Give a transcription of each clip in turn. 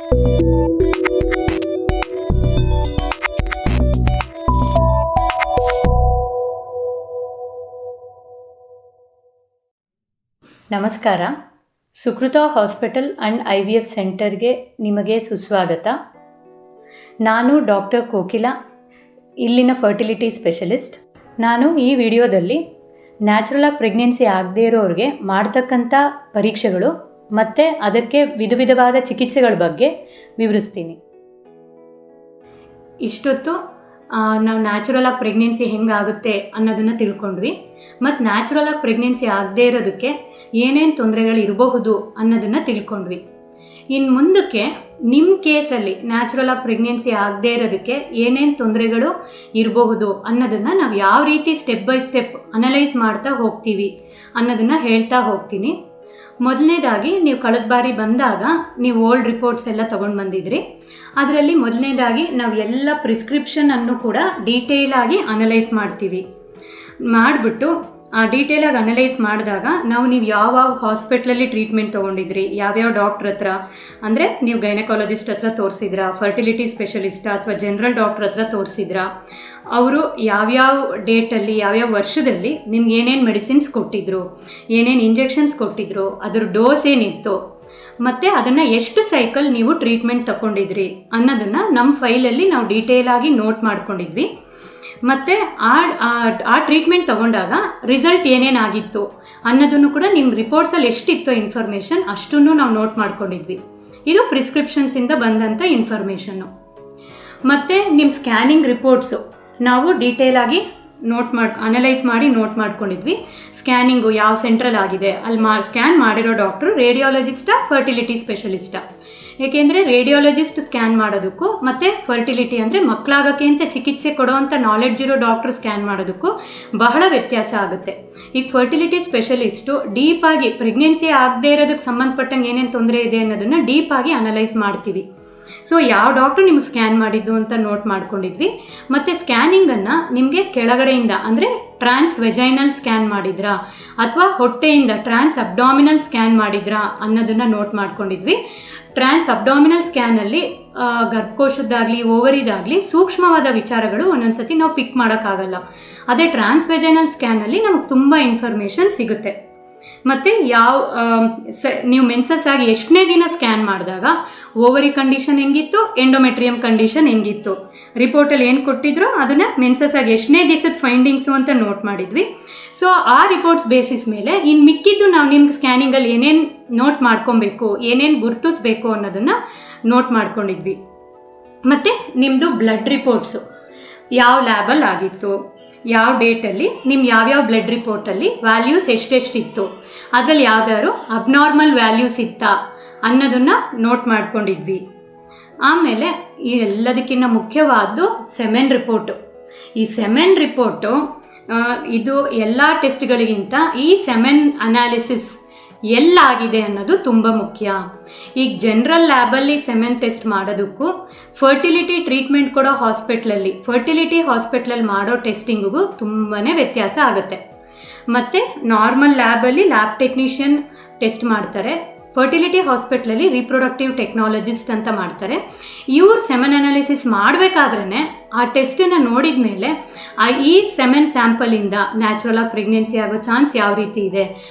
ನಮಸ್ಕಾರ. Sukrutha hospital and IVF ಸೆಂಟರ್ಗೆ ನಿಮಗೆ ಸುಸ್ವಾಗತ. ನಾನು ಡಾಕ್ಟರ್ ಕೋಕಿಲಾ, ಇಲ್ಲಿನ ಫರ್ಟಿಲಿಟಿ ಸ್ಪೆಷಲಿಸ್ಟ್. ನಾನು ಈ ವಿಡಿಯೋದಲ್ಲಿ ನ್ಯಾಚುರಲಾಗಿ ಪ್ರೆಗ್ನೆನ್ಸಿ ಆಗದೇ ಇರೋರಿಗೆ ಮಾಡ್ತಕ್ಕಂಥ ಪರೀಕ್ಷೆಗಳು ಮತ್ತು ಅದಕ್ಕೆ ವಿಧವಾದ ಚಿಕಿತ್ಸೆಗಳ ಬಗ್ಗೆ ವಿವರಿಸ್ತೀನಿ. ಇಷ್ಟೊತ್ತು ನಾವು ನ್ಯಾಚುರಲಾಗಿ ಪ್ರೆಗ್ನೆನ್ಸಿ ಹೆಂಗಾಗುತ್ತೆ ಅನ್ನೋದನ್ನು ತಿಳ್ಕೊಂಡ್ವಿ. ಮತ್ತು ನ್ಯಾಚುರಲಾಗಿ ಪ್ರೆಗ್ನೆನ್ಸಿ ಆಗದೇ ಇರೋದಕ್ಕೆ ಏನೇನು ತೊಂದರೆಗಳು ಇರಬಹುದು ಅನ್ನೋದನ್ನು ತಿಳ್ಕೊಂಡ್ವಿ. ಇನ್ನು ಮುಂದಕ್ಕೆ ನಿಮ್ಮ ಕೇಸಲ್ಲಿ ನ್ಯಾಚುರಲಾಗಿ ಪ್ರೆಗ್ನೆನ್ಸಿ ಆಗದೇ ಇರೋದಕ್ಕೆ ಏನೇನು ತೊಂದರೆಗಳು ಇರಬಹುದು ಅನ್ನೋದನ್ನು ನಾವು ಯಾವ ರೀತಿ ಸ್ಟೆಪ್ ಬೈ ಸ್ಟೆಪ್ ಅನಲೈಸ್ ಮಾಡ್ತಾ ಹೋಗ್ತೀವಿ ಅನ್ನೋದನ್ನು ಹೇಳ್ತಾ ಹೋಗ್ತೀನಿ. ಮೊದಲನೇದಾಗಿ ನೀವು ಕಳೆದ ಬಾರಿ ಬಂದಾಗ ನೀವು ಓಲ್ಡ್ ರಿಪೋರ್ಟ್ಸ್ ಎಲ್ಲ ತೊಗೊಂಡು ಬಂದಿದ್ರಿ. ಅದರಲ್ಲಿ ಮೊದಲನೇದಾಗಿ ನಾವು ಎಲ್ಲ ಪ್ರಿಸ್ಕ್ರಿಪ್ಷನನ್ನು ಕೂಡ ಡೀಟೇಲಾಗಿ ಅನಲೈಸ್ ಮಾಡ್ತೀವಿ. ಮಾಡಿಬಿಟ್ಟು ಆ ಡೀಟೇಲಾಗಿ ಅನಲೈಸ್ ಮಾಡಿದಾಗ ನೀವು ಯಾವ ಹಾಸ್ಪಿಟ್ಲಲ್ಲಿ ಟ್ರೀಟ್ಮೆಂಟ್ ತೊಗೊಂಡಿದ್ರಿ, ಯಾವ್ಯಾವ ಡಾಕ್ಟ್ರ್ ಹತ್ರ, ಅಂದರೆ ನೀವು ಗೈನಕಾಲಜಿಸ್ಟ್ ಹತ್ರ ತೋರಿಸಿದ್ರಾ, ಫರ್ಟಿಲಿಟಿ ಸ್ಪೆಷಲಿಸ್ಟಾ ಅಥವಾ ಜನರಲ್ ಡಾಕ್ಟ್ರ್ ಹತ್ರ ತೋರಿಸಿದ್ರಾ, ಅವರು ಯಾವ್ಯಾವ ಡೇಟಲ್ಲಿ ಯಾವ್ಯಾವ ವರ್ಷದಲ್ಲಿ ನಿಮ್ಗೆ ಏನೇನು ಮೆಡಿಸಿನ್ಸ್ ಕೊಟ್ಟಿದ್ರು, ಏನೇನು ಇಂಜೆಕ್ಷನ್ಸ್ ಕೊಟ್ಟಿದ್ರು, ಅದ್ರ ಡೋಸ್ ಏನಿತ್ತು, ಮತ್ತು ಅದನ್ನು ಎಷ್ಟು ಸೈಕಲ್ ನೀವು ಟ್ರೀಟ್ಮೆಂಟ್ ತಗೊಂಡಿದ್ರಿ ಅನ್ನೋದನ್ನು ನಮ್ಮ ಫೈಲಲ್ಲಿ ನಾವು ಡೀಟೇಲಾಗಿ ನೋಟ್ ಮಾಡ್ಕೊಂಡಿದ್ವಿ. ಮತ್ತು ಆ ಟ್ರೀಟ್ಮೆಂಟ್ ತೊಗೊಂಡಾಗ ರಿಸಲ್ಟ್ ಏನೇನಾಗಿತ್ತು ಅನ್ನೋದನ್ನು ಕೂಡ ನಿಮ್ಮ ರಿಪೋರ್ಟ್ಸಲ್ಲಿ ಎಷ್ಟಿತ್ತೋ ಇನ್ಫಾರ್ಮೇಷನ್ ಅಷ್ಟನ್ನು ನಾವು ನೋಟ್ ಮಾಡ್ಕೊಂಡಿದ್ವಿ. ಇದು ಪ್ರಿಸ್ಕ್ರಿಪ್ಷನ್ಸಿಂದ ಬಂದಂಥ ಇನ್ಫಾರ್ಮೇಷನ್ನು. ಮತ್ತು ನಿಮ್ಮ ಸ್ಕ್ಯಾನಿಂಗ್ ರಿಪೋರ್ಟ್ಸು ನಾವು ಡೀಟೇಲಾಗಿ ಅನಲೈಸ್ ಮಾಡಿ ನೋಟ್ ಮಾಡ್ಕೊಂಡಿದ್ವಿ. ಸ್ಕ್ಯಾನಿಂಗು ಯಾವ ಸೆಂಟ್ರಲ್ ಆಗಿದೆ, ಅಲ್ಲಿ ಸ್ಕ್ಯಾನ್ ಮಾಡಿರೋ ಡಾಕ್ಟ್ರು ರೇಡಿಯಾಲಜಿಸ್ಟಾ ಫರ್ಟಿಲಿಟಿ ಸ್ಪೆಷಲಿಸ್ಟಾ. ಏಕೆಂದರೆ ರೇಡಿಯಾಲಜಿಸ್ಟ್ ಸ್ಕ್ಯಾನ್ ಮಾಡೋದಕ್ಕೂ ಮತ್ತು ಫರ್ಟಿಲಿಟಿ ಅಂದರೆ ಮಕ್ಕಳಾಗೋಕ್ಕೆ ಅಂತ ಚಿಕಿತ್ಸೆ ಕೊಡೋವಂಥ ನಾಲೆಡ್ಜ್ ಇರೋ ಡಾಕ್ಟ್ರು ಸ್ಕ್ಯಾನ್ ಮಾಡೋದಕ್ಕೂ ಬಹಳ ವ್ಯತ್ಯಾಸ ಆಗುತ್ತೆ. ಈಗ ಫರ್ಟಿಲಿಟಿ ಸ್ಪೆಷಲಿಸ್ಟು ಡೀಪಾಗಿ ಪ್ರೆಗ್ನೆನ್ಸಿ ಆಗದೇ ಇರೋದಕ್ಕೆ ಸಂಬಂಧಪಟ್ಟಂಗೆ ಏನೇನು ತೊಂದರೆ ಇದೆ ಅನ್ನೋದನ್ನು ಡೀಪಾಗಿ ಅನಲೈಸ್ ಮಾಡ್ತೀವಿ. ಸೊ ಯಾವ ಡಾಕ್ಟ್ರು ನಿಮಗೆ ಸ್ಕ್ಯಾನ್ ಮಾಡಿದ್ದು ಅಂತ ನೋಟ್ ಮಾಡ್ಕೊಂಡಿದ್ವಿ. ಮತ್ತು ಸ್ಕ್ಯಾನಿಂಗನ್ನು ನಿಮಗೆ ಕೆಳಗಡೆಯಿಂದ ಅಂದರೆ ಟ್ರಾನ್ಸ್ ವೆಜೈನಲ್ ಸ್ಕ್ಯಾನ್ ಮಾಡಿದ್ರಾ ಅಥವಾ ಹೊಟ್ಟೆಯಿಂದ ಟ್ರಾನ್ಸ್ ಅಬ್ಡಾಮಿನಲ್ ಸ್ಕ್ಯಾನ್ ಮಾಡಿದ್ರಾ ಅನ್ನೋದನ್ನು ನೋಟ್ ಮಾಡ್ಕೊಂಡಿದ್ವಿ. ಟ್ರಾನ್ಸ್ ಅಬ್ಡಾಮಿನಲ್ ಸ್ಕ್ಯಾನಲ್ಲಿ ಗರ್ಭಕೋಶದ್ದಾಗಲಿ ಓವರಿದಾಗಲಿ ಸೂಕ್ಷ್ಮವಾದ ವಿಚಾರಗಳು ಒಂದೊಂದು ಸತಿ ನಾವು ಪಿಕ್ ಮಾಡೋಕ್ಕಾಗಲ್ಲ. ಅದೇ ಟ್ರಾನ್ಸ್ ವೆಜೈನಲ್ ಸ್ಕ್ಯಾನಲ್ಲಿ ನಮಗೆ ತುಂಬ ಇನ್ಫಾರ್ಮೇಷನ್ ಸಿಗುತ್ತೆ. ಮತ್ತು ನೀವು ಮೆನ್ಸಸ್ ಆಗಿ ಎಷ್ಟನೇ ದಿನ ಸ್ಕ್ಯಾನ್ ಮಾಡಿದಾಗ ಓವರಿ ಕಂಡೀಷನ್ ಹೆಂಗಿತ್ತು, ಎಂಡೋಮೆಟ್ರಿಯಮ್ ಕಂಡೀಷನ್ ಹೆಂಗಿತ್ತು, ರಿಪೋರ್ಟಲ್ಲಿ ಏನು ಕೊಟ್ಟಿದ್ರು ಅದನ್ನು ಮೆನ್ಸಸ್ ಆಗಿ ಎಷ್ಟನೇ ದಿವಸದ ಫೈಂಡಿಂಗ್ಸು ಅಂತ ನೋಟ್ ಮಾಡಿದ್ವಿ. ಸೊ ಆ ರಿಪೋರ್ಟ್ಸ್ ಬೇಸಿಸ್ ಮೇಲೆ ಇನ್ನು ಮಿಕ್ಕಿದ್ದು ನಾವು ನಿಮ್ಗೆ ಸ್ಕ್ಯಾನಿಂಗಲ್ಲಿ ಏನೇನು ನೋಟ್ ಮಾಡ್ಕೊಬೇಕು, ಏನೇನು ಗುರುತಿಸ್ಬೇಕು ಅನ್ನೋದನ್ನು ನೋಟ್ ಮಾಡ್ಕೊಂಡಿದ್ವಿ. ಮತ್ತು ನಿಮ್ಮದು ಬ್ಲಡ್ ರಿಪೋರ್ಟ್ಸು ಯಾವ ಲ್ಯಾಬಲ್ಲಿ ಆಗಿತ್ತು, ಯಾವ ಡೇಟಲ್ಲಿ ನಿಮ್ಮ ಯಾವ್ಯಾವ ಬ್ಲಡ್ ರಿಪೋರ್ಟಲ್ಲಿ ವ್ಯಾಲ್ಯೂಸ್ ಎಷ್ಟೆಷ್ಟಿತ್ತು, ಅದರಲ್ಲಿ ಯಾವ್ದಾದ್ರು ಅಬ್ನಾರ್ಮಲ್ ವ್ಯಾಲ್ಯೂಸ್ ಇತ್ತಾ ಅನ್ನೋದನ್ನು ನೋಟ್ ಮಾಡ್ಕೊಂಡಿದ್ವಿ. ಆಮೇಲೆ ಈ ಎಲ್ಲದಕ್ಕಿಂತ ಮುಖ್ಯವಾದ್ದು ಸೆಮೆನ್ ರಿಪೋರ್ಟು. ಈ ಸೆಮೆನ್ ರಿಪೋರ್ಟು ಇದು ಎಲ್ಲ ಟೆಸ್ಟ್ಗಳಿಗಿಂತ ಈ ಸೆಮೆನ್ ಅನಾಲಿಸಿಸ್ ಎಲ್ಲಾಗಿದೆ ಅನ್ನೋದು ತುಂಬ ಮುಖ್ಯ. ಈಗ ಜನರಲ್ ಲ್ಯಾಬಲ್ಲಿ ಸೆಮೆನ್ ಟೆಸ್ಟ್ ಮಾಡೋದಕ್ಕೂ ಫರ್ಟಿಲಿಟಿ ಟ್ರೀಟ್ಮೆಂಟ್ ಕೊಡೋ ಫರ್ಟಿಲಿಟಿ ಹಾಸ್ಪಿಟ್ಲಲ್ಲಿ ಮಾಡೋ ಟೆಸ್ಟಿಂಗಿಗೂ ತುಂಬಾ ವ್ಯತ್ಯಾಸ ಆಗುತ್ತೆ. ಮತ್ತು ನಾರ್ಮಲ್ ಲ್ಯಾಬಲ್ಲಿ ಲ್ಯಾಬ್ ಟೆಕ್ನಿಷಿಯನ್ ಟೆಸ್ಟ್ ಮಾಡ್ತಾರೆ, ಫರ್ಟಿಲಿಟಿ ಹಾಸ್ಪಿಟ್ಲಲ್ಲಿ ರಿಪ್ರೊಡಕ್ಟಿವ್ ಟೆಕ್ನಾಲಜಿಸ್ಟ್ ಅಂತ ಮಾಡ್ತಾರೆ. ಇವ್ರು ಸೆಮೆನ್ ಅನಾಲಿಸಿಸ್ ಮಾಡಬೇಕಾದ್ರೇ ಆ ಟೆಸ್ಟನ್ನು ನೋಡಿದ ಮೇಲೆ ಈ ಸೆಮೆನ್ ಸ್ಯಾಂಪಲಿಂದ ನ್ಯಾಚುರಲಾಗಿ ಪ್ರೆಗ್ನೆನ್ಸಿ ಆಗೋ ಚಾನ್ಸ್ ಯಾವ ರೀತಿ ಇದೆ,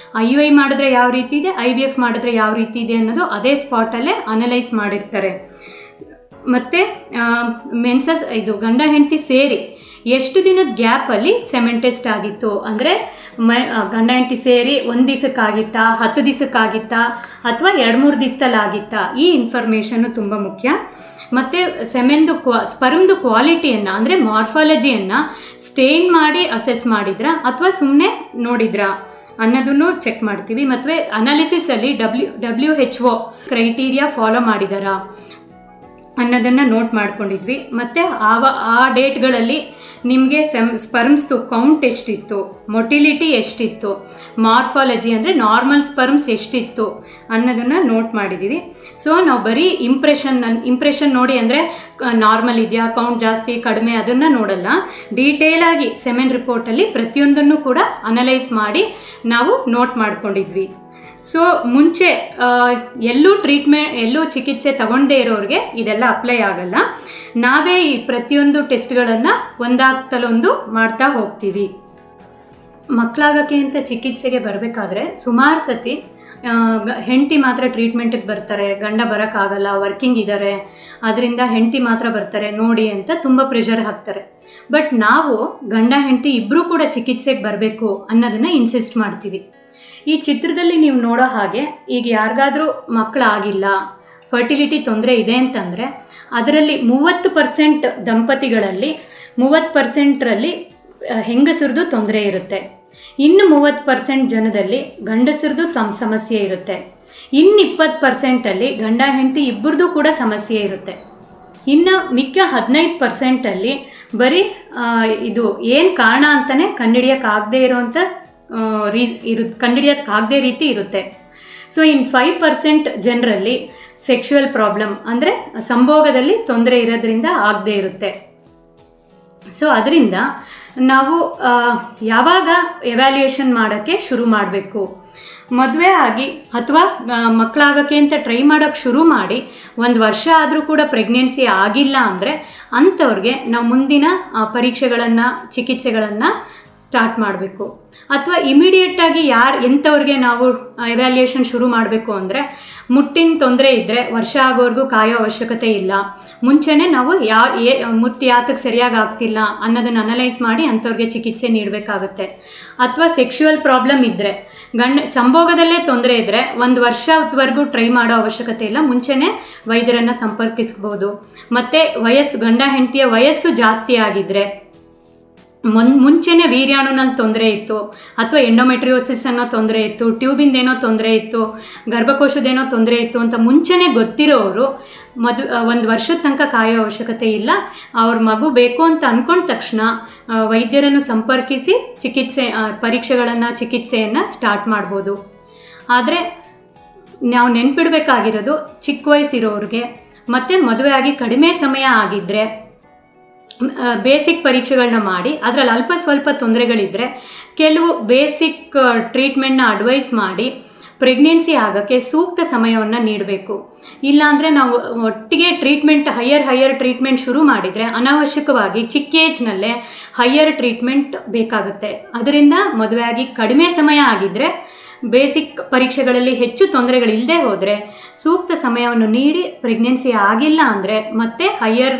IUI ಮಾಡಿದ್ರೆ ಯಾವ ರೀತಿ ಇದೆ, IVF ಮಾಡಿದ್ರೆ ಯಾವ ರೀತಿ ಇದೆ ಅನ್ನೋದು ಅದೇ ಸ್ಪಾಟಲ್ಲೇ ಅನಲೈಸ್ ಮಾಡಿರ್ತಾರೆ. ಮತ್ತು ಮೆನ್ಸಸ್ ಇದು ಗಂಡ ಹೆಂಡತಿ ಸೇರಿ ಎಷ್ಟು ದಿನದ ಗ್ಯಾಪಲ್ಲಿ ಸೆಮೆನ್ ಟೆಸ್ಟ್ ಆಗಿತ್ತು, ಅಂದರೆ ಗಂಡ ಹೆಂಡತಿ ಸೇರಿ 1 ದಿವಸಕ್ಕಾಗಿತ್ತಾ, 10 ದಿವಸಕ್ಕಾಗಿತ್ತಾ ಅಥವಾ 2-3 ದಿವಸದಲ್ಲಿ ಆಗಿತ್ತಾ, ಈ ಇನ್ಫಾರ್ಮೇಷನ್ನು ತುಂಬ ಮುಖ್ಯ. ಮತ್ತು ಸ್ಪರ್ಮ್ದು ಕ್ವಾಲಿಟಿಯನ್ನು ಅಂದರೆ ಮಾರ್ಫಾಲಜಿಯನ್ನು ಸ್ಟೇನ್ ಮಾಡಿ ಅಸೆಸ್ ಮಾಡಿದ್ರಾ ಅಥವಾ ಸುಮ್ಮನೆ ನೋಡಿದ್ರಾ ಅನ್ನೋದನ್ನು ಚೆಕ್ ಮಾಡ್ತೀವಿ. ಮತ್ತು ಅನಾಲಿಸಿಸಲ್ಲಿ WHO ಕ್ರೈಟೀರಿಯಾ ಫಾಲೋ ಮಾಡಿದಾರಾ ಅನ್ನೋದನ್ನು ನೋಟ್ ಮಾಡ್ಕೊಂಡಿದ್ವಿ. ಮತ್ತು ಆ ಡೇಟ್ಗಳಲ್ಲಿ ನಿಮಗೆ ಸ್ಪರ್ಮ್ಸ್ದು ಕೌಂಟ್ ಎಷ್ಟಿತ್ತು, ಮೊಟಿಲಿಟಿ ಎಷ್ಟಿತ್ತು, ಮಾರ್ಫಾಲಜಿ ಅಂದರೆ ನಾರ್ಮಲ್ ಸ್ಪರ್ಮ್ಸ್ ಎಷ್ಟಿತ್ತು ಅನ್ನೋದನ್ನು ನೋಟ್ ಮಾಡಿದ್ದೀವಿ. ಸೊ ನಾವು ಬರೀ ಇಂಪ್ರೆಷನ್ ನೋಡಿ ಅಂದರೆ ನಾರ್ಮಲ್ ಇದೆಯಾ, ಕೌಂಟ್ ಜಾಸ್ತಿ ಕಡಿಮೆ ಅದನ್ನು ನೋಡಲ್ಲ. ಡೀಟೇಲಾಗಿ ಸೆಮೆನ್ ರಿಪೋರ್ಟಲ್ಲಿ ಪ್ರತಿಯೊಂದನ್ನು ಕೂಡ ಅನಲೈಸ್ ಮಾಡಿ ನಾವು ನೋಟ್ ಮಾಡ್ಕೊಂಡಿದ್ವಿ. ಸೊ ಮುಂಚೆ ಎಲ್ಲೂ ಚಿಕಿತ್ಸೆ ತಗೊಳ್ಳದೇ ಇರೋರಿಗೆ ಇದೆಲ್ಲ ಅಪ್ಲೈ ಆಗಲ್ಲ. ನಾವೇ ಈ ಪ್ರತಿಯೊಂದು ಟೆಸ್ಟ್ಗಳನ್ನು ಒಂದಾಗ್ತಲೊಂದು ಮಾಡ್ತಾ ಹೋಗ್ತೀವಿ. ಮಕ್ಕಳಾಗೋಕ್ಕೆ ಅಂತ ಚಿಕಿತ್ಸೆಗೆ ಬರಬೇಕಾದ್ರೆ ಸುಮಾರು ಸತಿ ಹೆಂಡತಿ ಮಾತ್ರ ಟ್ರೀಟ್ಮೆಂಟಿಗೆ ಬರ್ತಾರೆ, ಗಂಡ ಬರೋಕ್ಕಾಗಲ್ಲ, ವರ್ಕಿಂಗ್ ಇದ್ದಾರೆ, ಅದರಿಂದ ಹೆಂಡತಿ ಮಾತ್ರ ಬರ್ತಾರೆ ನೋಡಿ ಅಂತ ತುಂಬ ಪ್ರೆಷರ್ ಹಾಕ್ತಾರೆ. ಬಟ್ ನಾವು ಗಂಡ ಹೆಂಡತಿ ಇಬ್ಬರೂ ಕೂಡ ಚಿಕಿತ್ಸೆಗೆ ಬರಬೇಕು ಅನ್ನೋದನ್ನು ಇನ್ಸಿಸ್ಟ್ ಮಾಡ್ತೀವಿ. ಈ ಚಿತ್ರದಲ್ಲಿ ನೀವು ನೋಡೋ ಹಾಗೆ ಈಗ ಯಾರಿಗಾದರೂ ಮಕ್ಕಳಾಗಿಲ್ಲ, ಫರ್ಟಿಲಿಟಿ ತೊಂದರೆ ಇದೆ ಅಂತಂದರೆ ಅದರಲ್ಲಿ 30% ದಂಪತಿಗಳಲ್ಲಿ 30%ರಲ್ಲಿ ಹೆಂಗಸರದು ತೊಂದರೆ ಇರುತ್ತೆ. ಇನ್ನು 30% ಜನದಲ್ಲಿ ಗಂಡಸರದು ಸಮಸ್ಯೆ ಇರುತ್ತೆ. ಇನ್ನು 20%ಅಲ್ಲಿ ಗಂಡ ಹೆಂಡತಿ ಇಬ್ಬರದು ಕೂಡ ಸಮಸ್ಯೆ ಇರುತ್ತೆ. ಇನ್ನು ಮಿಕ್ಕ 15%ಅಲ್ಲಿ ಬರೀ ಇದು ಏನು ಕಾರಣ ಅಂತಲೇ ಕಂಡುಹಿಡಿಯೋಕ್ಕಾಗದೇ ಇರೋವಂಥ ಕಂಡುಹಿಡಿಯೋಕ್ಕಾಗದೇ ರೀತಿ ಇರುತ್ತೆ. ಸೊ ಇನ್ನು 5% ಜನರಲ್ಲಿ ಸೆಕ್ಷುವಲ್ ಪ್ರಾಬ್ಲಮ್ ಅಂದರೆ ಸಂಭೋಗದಲ್ಲಿ ತೊಂದರೆ ಇರೋದ್ರಿಂದ ಆಗದೇ ಇರುತ್ತೆ. ಸೊ ಅದರಿಂದ ನಾವು ಯಾವಾಗ ಎವ್ಯಾಲ್ಯೂಯೇಷನ್ ಮಾಡೋಕ್ಕೆ ಶುರು ಮಾಡಬೇಕು? ಮದುವೆ ಆಗಿ ಅಥವಾ ಮಕ್ಕಳಾಗೋಕ್ಕೆ ಅಂತ ಟ್ರೈ ಮಾಡೋಕ್ಕೆ ಶುರು ಮಾಡಿ 1 ವರ್ಷ ಆದರೂ ಕೂಡ ಪ್ರೆಗ್ನೆನ್ಸಿ ಆಗಿಲ್ಲ ಅಂದರೆ ಅಂಥವ್ರಿಗೆ ನಾವು ಮುಂದಿನ ಪರೀಕ್ಷೆಗಳನ್ನು ಚಿಕಿತ್ಸೆಗಳನ್ನು ಸ್ಟಾರ್ಟ್ ಮಾಡಬೇಕು. ಅಥವಾ ಇಮಿಡಿಯೇಟಾಗಿ ಎಂಥವ್ರಿಗೆ ನಾವು ಎವ್ಯಾಲ್ಯೂಯೇಷನ್ ಶುರು ಮಾಡಬೇಕು ಅಂದರೆ ಮುಟ್ಟಿನ ತೊಂದರೆ ಇದ್ದರೆ ವರ್ಷ ಆಗೋವರೆಗೂ ಕಾಯೋ ಅವಶ್ಯಕತೆ ಇಲ್ಲ. ಮುಂಚೆನೇ ನಾವು ಮುಟ್ಟು ಯಾತಕ್ಕೆ ಸರಿಯಾಗಿ ಆಗ್ತಿಲ್ಲ ಅನ್ನೋದನ್ನು ಅನಲೈಸ್ ಮಾಡಿ ಅಂಥವ್ರಿಗೆ ಚಿಕಿತ್ಸೆ ನೀಡಬೇಕಾಗುತ್ತೆ. ಅಥವಾ ಸೆಕ್ಷುವಲ್ ಪ್ರಾಬ್ಲಮ್ ಇದ್ದರೆ ಸಂಭೋಗದಲ್ಲೇ ತೊಂದರೆ ಇದ್ದರೆ 1 ವರ್ಷದವರೆಗೂ ಟ್ರೈ ಮಾಡೋ ಅವಶ್ಯಕತೆ ಇಲ್ಲ, ಮುಂಚೆನೇ ವೈದ್ಯರನ್ನು ಸಂಪರ್ಕಿಸ್ಬೋದು. ಮತ್ತು ಗಂಡ ಹೆಂಡತಿಯ ವಯಸ್ಸು ಜಾಸ್ತಿ ಆಗಿದ್ದರೆ, ಮುಂಚೆನೇ ವೀರ್ಯಾಣುನಲ್ಲಿ ತೊಂದರೆ ಇತ್ತು, ಅಥವಾ ಎಂಡೋಮೆಟ್ರಿಯೋಸಿಸ್ ಅನ್ನೋ ತೊಂದರೆ ಇತ್ತು, ಟ್ಯೂಬಿಂದೇನೋ ತೊಂದರೆ ಇತ್ತು, ಗರ್ಭಕೋಶದೇನೋ ತೊಂದರೆ ಇತ್ತು ಅಂತ ಮುಂಚೆನೇ ಗೊತ್ತಿರೋರು 1 ವರ್ಷದ ತನಕ ಕಾಯೋ ಅವಶ್ಯಕತೆ ಇಲ್ಲ. ಅವ್ರ ಮಗು ಬೇಕು ಅಂತ ಅಂದ್ಕೊಂಡ ತಕ್ಷಣ ವೈದ್ಯರನ್ನು ಸಂಪರ್ಕಿಸಿ ಚಿಕಿತ್ಸೆಯನ್ನು ಸ್ಟಾರ್ಟ್ ಮಾಡ್ಬೋದು. ಆದರೆ ನಾವು ನೆನ್ಪಿಡಬೇಕಾಗಿರೋದು ಚಿಕ್ಕ ವಯಸ್ಸಿರೋರಿಗೆ ಮತ್ತು ಮದುವೆ ಆಗಿ ಕಡಿಮೆ ಸಮಯ ಆಗಿದ್ದರೆ ಬೇಸಿಕ್ ಪರೀಕ್ಷೆಗಳನ್ನ ಮಾಡಿ ಅದರಲ್ಲಿ ಅಲ್ಪ ಸ್ವಲ್ಪ ತೊಂದರೆಗಳಿದ್ದರೆ ಕೆಲವು ಬೇಸಿಕ್ ಟ್ರೀಟ್ಮೆಂಟ್ನ ಅಡ್ವೈಸ್ ಮಾಡಿ ಪ್ರೆಗ್ನೆನ್ಸಿ ಆಗೋಕ್ಕೆ ಸೂಕ್ತ ಸಮಯವನ್ನು ನೀಡಬೇಕು. ಇಲ್ಲಾಂದರೆ ನಾವು ಒಟ್ಟಿಗೆ ಹೈಯರ್ ಟ್ರೀಟ್ಮೆಂಟ್ ಶುರು ಮಾಡಿದರೆ ಅನಾವಶ್ಯಕವಾಗಿ ಚಿಕ್ಕ ಏಜ್ನಲ್ಲೇ ಹೈಯರ್ ಟ್ರೀಟ್ಮೆಂಟ್ ಬೇಕಾಗುತ್ತೆ. ಅದರಿಂದ ಮದುವೆಯಾಗಿ ಕಡಿಮೆ ಸಮಯ ಆಗಿದ್ದರೆ ಬೇಸಿಕ್ ಪರೀಕ್ಷೆಗಳಲ್ಲಿ ಹೆಚ್ಚು ತೊಂದರೆಗಳಿಲ್ಲದೆ ಹೋದರೆ ಸೂಕ್ತ ಸಮಯವನ್ನು ನೀಡಿ ಪ್ರೆಗ್ನೆನ್ಸಿ ಆಗಿಲ್ಲ ಅಂದರೆ ಮತ್ತೆ ಹೈಯರ್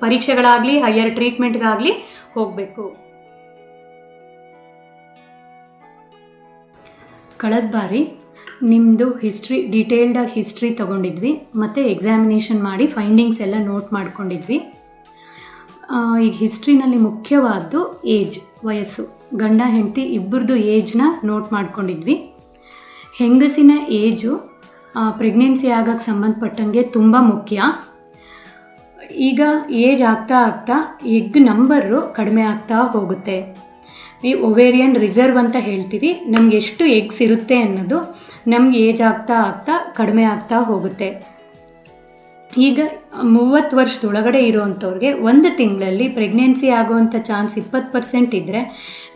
ಪರೀಕ್ಷೆಗಳಾಗಲಿ ಹೈಯರ್ ಟ್ರೀಟ್ಮೆಂಟ್ಗಾಗಲಿ ಹೋಗಬೇಕು. ಕಳೆದ ಬಾರಿ ನಿಮ್ಮದು ಡೀಟೇಲ್ಡಾಗಿ ಹಿಸ್ಟ್ರಿ ತೊಗೊಂಡಿದ್ವಿ ಮತ್ತು ಎಕ್ಸಾಮಿನೇಷನ್ ಮಾಡಿ ಫೈಂಡಿಂಗ್ಸ್ ಎಲ್ಲ ನೋಟ್ ಮಾಡ್ಕೊಂಡಿದ್ವಿ. ಈಗ ಹಿಸ್ಟ್ರಿನಲ್ಲಿ ಮುಖ್ಯವಾದ್ದು ವಯಸ್ಸು, ಗಂಡ ಹೆಂಡತಿ ಇಬ್ಬರದು ಏಜ್ನ ನೋಟ್ ಮಾಡ್ಕೊಂಡಿದ್ವಿ. ಹೆಂಗಸಿನ ಏಜು ಪ್ರೆಗ್ನೆನ್ಸಿ ಆಗೋಕ್ಕೆ ಸಂಬಂಧಪಟ್ಟಂಗೆ ತುಂಬ ಮುಖ್ಯ. ಈಗ ಏಜ್ ಆಗ್ತಾ ಎಗ್ ನಂಬರು ಕಡಿಮೆ ಆಗ್ತಾ ಹೋಗುತ್ತೆ. ಈ ಒವೇರಿಯನ್ ರಿಸರ್ವ್ ಅಂತ ಹೇಳ್ತೀವಿ, ನಮ್ಗೆ ಎಷ್ಟು ಎಗ್ಸ್ ಇರುತ್ತೆ ಅನ್ನೋದು ನಮ್ಗೆ ಏಜ್ ಆಗ್ತಾ ಕಡಿಮೆ ಆಗ್ತಾ ಹೋಗುತ್ತೆ. ಈಗ 30 ವರ್ಷದೊಳಗಡೆ ಇರೋವಂಥವ್ರಿಗೆ 1 ತಿಂಗಳಲ್ಲಿ ಪ್ರೆಗ್ನೆನ್ಸಿ ಆಗೋವಂಥ ಚಾನ್ಸ್ 20% ಇದ್ದರೆ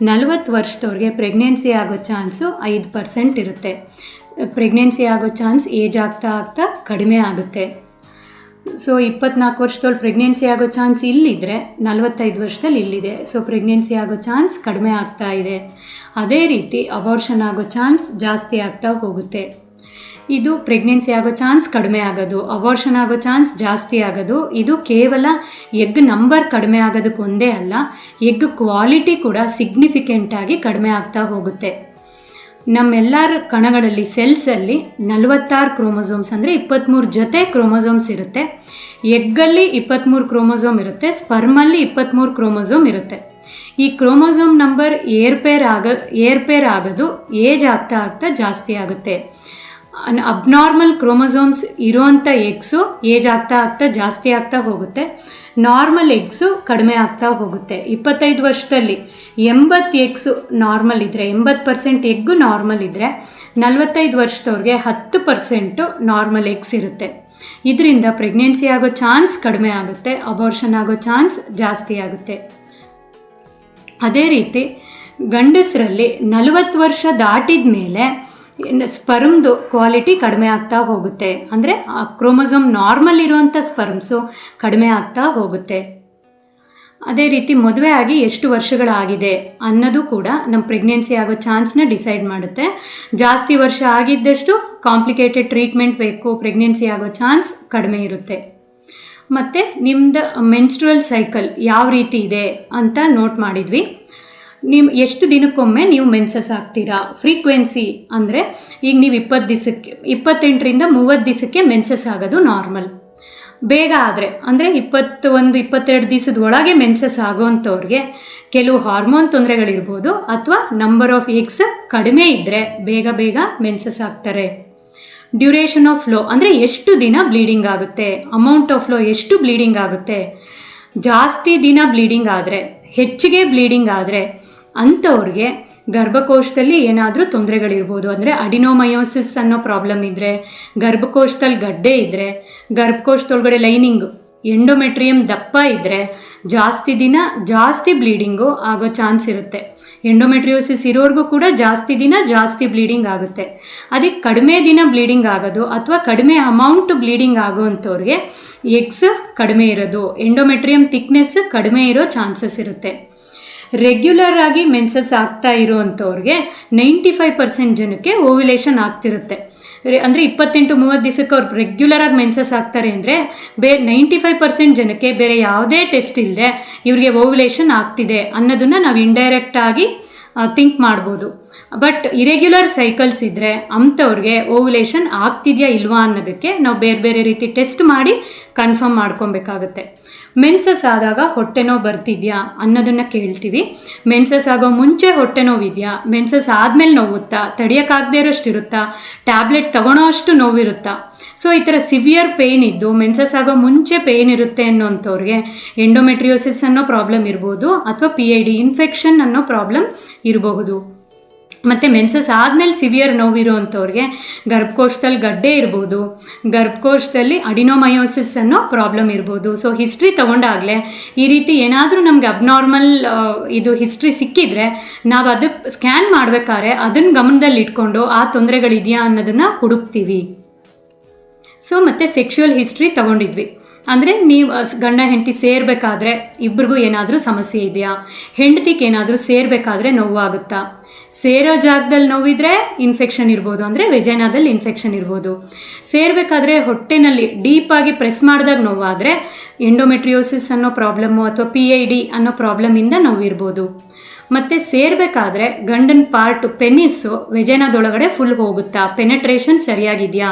40 ವರ್ಷದವ್ರಿಗೆ ಪ್ರೆಗ್ನೆನ್ಸಿ ಆಗೋ ಚಾನ್ಸು 5% ಇರುತ್ತೆ. ಪ್ರೆಗ್ನೆನ್ಸಿ ಆಗೋ ಚಾನ್ಸ್ ಏಜ್ ಆಗ್ತಾ ಕಡಿಮೆ ಆಗುತ್ತೆ. ಸೊ 24 ವರ್ಷದೊಳಗೆ ಪ್ರೆಗ್ನೆನ್ಸಿ ಆಗೋ ಚಾನ್ಸ್ ಇಲ್ಲಿದ್ದರೆ 45 ವರ್ಷದಲ್ಲಿ ಇಲ್ಲಿದೆ. ಸೊ ಪ್ರೆಗ್ನೆನ್ಸಿ ಆಗೋ ಚಾನ್ಸ್ ಕಡಿಮೆ ಆಗ್ತಾ ಇದೆ. ಅದೇ ರೀತಿ ಅಬಾರ್ಷನ್ ಆಗೋ ಚಾನ್ಸ್ ಜಾಸ್ತಿ ಆಗ್ತಾ ಹೋಗುತ್ತೆ. ಇದು ಪ್ರೆಗ್ನೆನ್ಸಿ ಆಗೋ ಚಾನ್ಸ್ ಕಡಿಮೆ ಆಗೋದು, ಅಬಾರ್ಷನ್ ಆಗೋ ಚಾನ್ಸ್ ಜಾಸ್ತಿ ಆಗೋದು. ಇದು ಕೇವಲ ಎಗ್ ನಂಬರ್ ಕಡಿಮೆ ಆಗೋದಕ್ಕೆ ಒಂದೇ ಅಲ್ಲ, ಎಗ್ ಕ್ವಾಲಿಟಿ ಕೂಡ ಸಿಗ್ನಿಫಿಕೆಂಟಾಗಿ ಕಡಿಮೆ ಆಗ್ತಾ ಹೋಗುತ್ತೆ. ನಮ್ಮೆಲ್ಲರ ಕಣಗಳಲ್ಲಿ ಸೆಲ್ಸಲ್ಲಿ 46 ಕ್ರೋಮೋಸೋಮ್ಸ್ ಅಂದರೆ 23 ಜೊತೆ ಕ್ರೋಮೋಸೋಮ್ಸ್ ಇರುತ್ತೆ. ಎಗ್ಗಲ್ಲಿ 23 ಕ್ರೋಮೋಸೋಮ್ ಇರುತ್ತೆ, ಸ್ಪರ್ಮಲ್ಲಿ 23 ಕ್ರೋಮೋಸೋಮ್ ಇರುತ್ತೆ. ಈ ಕ್ರೋಮೋಸೋಮ್ ನಂಬರ್ ಏರ್ಪೇರ್ ಆಗೋದು ಏಜ್ ಆಗ್ತಾ ಜಾಸ್ತಿ ಆಗುತ್ತೆ. ಅಬ್ನಾರ್ಮಲ್ ಕ್ರೋಮೋಸೋಮ್ಸ್ ಇರೋವಂಥ ಎಗ್ಸು ಏಜ್ ಆಗ್ತಾ ಜಾಸ್ತಿ ಆಗ್ತಾ ಹೋಗುತ್ತೆ. ನಾರ್ಮಲ್ ಎಗ್ಸು ಕಡಿಮೆ ಆಗ್ತಾ ಹೋಗುತ್ತೆ. 25 ವರ್ಷದಲ್ಲಿ 80 ಎಗ್ಸು ನಾರ್ಮಲ್ ಇದ್ದರೆ, 80% ಎಗ್ಗು ನಾರ್ಮಲ್ ಇದ್ದರೆ 45 ವರ್ಷದವ್ರಿಗೆ 10% ನಾರ್ಮಲ್ ಎಗ್ಸ್ ಇರುತ್ತೆ. ಇದರಿಂದ ಪ್ರೆಗ್ನೆನ್ಸಿ ಆಗೋ ಚಾನ್ಸ್ ಕಡಿಮೆ ಆಗುತ್ತೆ, ಅಬಾರ್ಷನ್ ಆಗೋ ಚಾನ್ಸ್ ಜಾಸ್ತಿ ಆಗುತ್ತೆ. ಅದೇ ರೀತಿ ಗಂಡಸರಲ್ಲಿ 40 ವರ್ಷ ದಾಟಿದ ಮೇಲೆ ಸ್ಪರ್ಮ್ದು ಕ್ವಾಲಿಟಿ ಕಡಿಮೆ ಆಗ್ತಾ ಹೋಗುತ್ತೆ. ಅಂದರೆ ಕ್ರೋಮೋಸೋಮ್ ನಾರ್ಮಲ್ ಇರುವಂಥ ಸ್ಪರ್ಮ್ಸು ಕಡಿಮೆ ಆಗ್ತಾ ಹೋಗುತ್ತೆ. ಅದೇ ರೀತಿ ಮದುವೆ ಆಗಿ ಎಷ್ಟು ವರ್ಷಗಳಾಗಿದೆ ಅನ್ನೋದು ಕೂಡ ನಮ್ಮ ಪ್ರೆಗ್ನೆನ್ಸಿ ಆಗೋ ಚಾನ್ಸ್ನ ಡಿಸೈಡ್ ಮಾಡುತ್ತೆ. ಜಾಸ್ತಿ ವರ್ಷ ಆಗಿದ್ದಷ್ಟು ಕಾಂಪ್ಲಿಕೇಟೆಡ್ ಟ್ರೀಟ್ಮೆಂಟ್ ಬೇಕು, ಪ್ರೆಗ್ನೆನ್ಸಿ ಆಗೋ ಚಾನ್ಸ್ ಕಡಿಮೆ ಇರುತ್ತೆ. ಮತ್ತು ನಿಮ್ಮದು ಮೆನ್ಸ್ಟ್ರುವಲ್ ಸೈಕಲ್ ಯಾವ ರೀತಿ ಇದೆ ಅಂತ ನೋಟ್ ಮಾಡಿದ್ವಿ. ನೀವು ಎಷ್ಟು ದಿನಕ್ಕೊಮ್ಮೆ ನೀವು ಮೆನ್ಸಸ್ ಆಗ್ತೀರಾ, ಫ್ರೀಕ್ವೆನ್ಸಿ ಅಂದರೆ ಈಗ ನೀವು 28ರಿಂದ 30 ದಿವಸಕ್ಕೆ ಮೆನ್ಸಸ್ ಆಗೋದು ನಾರ್ಮಲ್. ಬೇಗ ಆದರೆ ಅಂದರೆ 21-22 ದಿವಸದ ಒಳಗೆ ಮೆನ್ಸಸ್ ಆಗೋವಂಥವ್ರಿಗೆ ಕೆಲವು ಹಾರ್ಮೋನ್ ತೊಂದರೆಗಳಿರ್ಬೋದು, ಅಥವಾ ನಂಬರ್ ಆಫ್ ಎಗ್ಸ್ ಕಡಿಮೆ ಇದ್ದರೆ ಬೇಗ ಮೆನ್ಸಸ್ ಆಗ್ತಾರೆ. ಡ್ಯೂರೇಷನ್ ಆಫ್ ಫ್ಲೋ ಅಂದರೆ ಎಷ್ಟು ದಿನ ಬ್ಲೀಡಿಂಗ್ ಆಗುತ್ತೆ, ಅಮೌಂಟ್ ಆಫ್ ಫ್ಲೋ ಎಷ್ಟು ಬ್ಲೀಡಿಂಗ್ ಆಗುತ್ತೆ. ಜಾಸ್ತಿ ದಿನ ಬ್ಲೀಡಿಂಗ್ ಆದರೆ, ಹೆಚ್ಚಿಗೆ ಬ್ಲೀಡಿಂಗ್ ಆದರೆ ಅಂಥವ್ರಿಗೆ ಗರ್ಭಕೋಶದಲ್ಲಿ ಏನಾದರೂ ತೊಂದರೆಗಳಿರ್ಬೋದು. ಅಂದರೆ ಅಡಿನೋಮಯೋಸಿಸ್ ಅನ್ನೋ ಪ್ರಾಬ್ಲಮ್ ಇದ್ದರೆ, ಗರ್ಭಕೋಶದಲ್ಲಿ ಗಡ್ಡೆ ಇದ್ದರೆ, ಗರ್ಭಕೋಶದೊಳಗಡೆ ಲೈನಿಂಗು ಎಂಡೋಮೆಟ್ರಿಯಮ್ ದಪ್ಪ ಇದ್ದರೆ ಜಾಸ್ತಿ ದಿನ ಜಾಸ್ತಿ ಬ್ಲೀಡಿಂಗು ಆಗೋ ಚಾನ್ಸ್ ಇರುತ್ತೆ. ಎಂಡೋಮೆಟ್ರಿಯೋಸಿಸ್ ಇರೋರ್ಗೂ ಕೂಡ ಜಾಸ್ತಿ ದಿನ ಜಾಸ್ತಿ ಬ್ಲೀಡಿಂಗ್ ಆಗುತ್ತೆ. ಅದಕ್ಕೆ ಕಡಿಮೆ ದಿನ ಬ್ಲೀಡಿಂಗ್ ಆಗೋದು ಅಥವಾ ಕಡಿಮೆ ಅಮೌಂಟ್ ಬ್ಲೀಡಿಂಗ್ ಆಗೋವಂಥವ್ರಿಗೆ ಎಗ್ಸ್ ಕಡಿಮೆ ಇರೋದು, ಎಂಡೋಮೆಟ್ರಿಯಮ್ ಥಿಕ್ನೆಸ್ ಕಡಿಮೆ ಇರೋ ಚಾನ್ಸಸ್ ಇರುತ್ತೆ. ರೆಗ್ಯುಲರ್ ಆಗಿ ಮೆನ್ಸಸ್ ಆಗ್ತಾ ಇರೋವಂಥವ್ರಿಗೆ 95% ಜನಕ್ಕೆ ಓವ್ಯುಲೇಷನ್ ಆಗ್ತಿರುತ್ತೆ. ಅಂದರೆ 28-30 ದಿವಸಕ್ಕೆ ಅವ್ರು ರೆಗ್ಯುಲರ್ ಆಗಿ ಮೆನ್ಸಸ್ ಆಗ್ತಾರೆ ಅಂದರೆ 95% ಜನಕ್ಕೆ ಬೇರೆ ಯಾವುದೇ ಟೆಸ್ಟ್ ಇಲ್ಲದೆ ಇವರಿಗೆ ಓವ್ಯುಲೇಷನ್ ಆಗ್ತಿದೆ ಅನ್ನೋದನ್ನು ನಾವು ಇಂಡೈರೆಕ್ಟಾಗಿ ಥಿಂಕ್ ಮಾಡ್ಬೋದು. ಬಟ್ ಇರೆಗ್ಯುಲರ್ ಸೈಕಲ್ಸ್ ಇದ್ದರೆ ಅಂಥವ್ರಿಗೆ ಓವ್ಯುಲೇಷನ್ ಆಗ್ತಿದೆಯಾ ಇಲ್ವಾ ಅನ್ನೋದಕ್ಕೆ ನಾವು ಬೇರೆ ರೀತಿ ಟೆಸ್ಟ್ ಮಾಡಿ ಕನ್ಫರ್ಮ್ ಮಾಡ್ಕೊಬೇಕಾಗತ್ತೆ. ಮೆನ್ಸಸ್ ಆದಾಗ ಹೊಟ್ಟೆ ನೋವು ಬರ್ತಿದ್ಯಾ ಅನ್ನೋದನ್ನು ಕೇಳ್ತೀವಿ. ಮೆನ್ಸಸ್ ಆಗೋ ಮುಂಚೆ ಹೊಟ್ಟೆ ನೋವಿದೆಯಾ, ಮೆನ್ಸಸ್ ಆದಮೇಲೆ ನೋವುತ್ತಾ, ತಡೆಯೋಕ್ಕಾಗದೇ ಇರೋಷ್ಟು ಇರುತ್ತಾ, ಟ್ಯಾಬ್ಲೆಟ್ ತಗೊಳ್ಳೋ ಅಷ್ಟು ನೋವಿರುತ್ತಾ. ಸೊ ಈ ಥರ ಸಿವಿಯರ್ ಪೇಯ್ನ್ ಇದ್ದು ಮೆನ್ಸಸ್ ಆಗೋ ಮುಂಚೆ ಪೇಯ್ನ್ ಇರುತ್ತೆ ಅನ್ನೋಂಥವ್ರಿಗೆ ಎಂಡೋಮೆಟ್ರಿಯೋಸಿಸ್ ಅನ್ನೋ ಪ್ರಾಬ್ಲಮ್ ಇರ್ಬೋದು, ಅಥವಾ PID ಇನ್ಫೆಕ್ಷನ್ ಅನ್ನೋ ಪ್ರಾಬ್ಲಮ್ ಇರಬಹುದು. ಮತ್ತು ಮೆನ್ಸಸ್ ಆದಮೇಲೆ ಸಿವಿಯರ್ ನೋವಿರೋವಂಥವ್ರಿಗೆ ಗರ್ಭಕೋಶದಲ್ಲಿ ಗಡ್ಡೆ ಇರ್ಬೋದು, ಗರ್ಭಕೋಶದಲ್ಲಿ ಅಡಿನೋಮಯೋಸಿಸ್ ಅನ್ನೋ ಪ್ರಾಬ್ಲಮ್ ಇರ್ಬೋದು. ಸೊ ಹಿಸ್ಟ್ರಿ ತೊಗೊಂಡಾಗಲೇ ಈ ರೀತಿ ಏನಾದರೂ ನಮಗೆ ಅಬ್ನಾರ್ಮಲ್ ಇದು ಹಿಸ್ಟ್ರಿ ಸಿಕ್ಕಿದರೆ ನಾವು ಅದಕ್ಕೆ ಸ್ಕ್ಯಾನ್ ಮಾಡಬೇಕಾದ್ರೆ ಅದನ್ನು ಗಮನದಲ್ಲಿ ಇಟ್ಕೊಂಡು ಆ ತೊಂದರೆಗಳಿದೆಯಾ ಅನ್ನೋದನ್ನು ಹುಡುಕ್ತೀವಿ. ಸೊ ಮತ್ತು ಸೆಕ್ಷುವಲ್ ಹಿಸ್ಟ್ರಿ ತೊಗೊಂಡಿದ್ವಿ. ಅಂದರೆ ನೀವು ಗಂಡ ಹೆಂಡತಿ ಸೇರಬೇಕಾದ್ರೆ ಇಬ್ರಿಗೂ ಏನಾದರೂ ಸಮಸ್ಯೆ ಇದೆಯಾ, ಹೆಂಡತಿಗೆ ಏನಾದರೂ ಸೇರಬೇಕಾದ್ರೆ ನೋವಾಗುತ್ತಾ, ಸೇರೋ ಜಾಗದಲ್ಲಿ ನೋವಿದ್ರೆ ಇನ್ಫೆಕ್ಷನ್ ಇರ್ಬೋದು, ಅಂದರೆ ವೆಜೈನಾದಲ್ಲಿ ಇನ್ಫೆಕ್ಷನ್ ಇರ್ಬೋದು. ಸೇರಬೇಕಾದ್ರೆ ಹೊಟ್ಟೆನಲ್ಲಿ ಡೀಪಾಗಿ ಪ್ರೆಸ್ ಮಾಡಿದಾಗ ನೋವಾದರೆ ಎಂಡೋಮೆಟ್ರಿಯೋಸಿಸ್ ಅನ್ನೋ ಪ್ರಾಬ್ಲಮ್ಮು ಅಥವಾ PID ಅನ್ನೋ ಪ್ರಾಬ್ಲಮಿಂದ ನೋವಿರ್ಬೋದು. ಮತ್ತು ಸೇರಬೇಕಾದ್ರೆ ಗಂಡನ ಪಾರ್ಟು ಪೆನಿಸ್ಸು ವೆಜೈನಾದೊಳಗಡೆ ಫುಲ್ ಹೋಗುತ್ತಾ, ಪೆನೆಟ್ರೇಷನ್ ಸರಿಯಾಗಿದೆಯಾ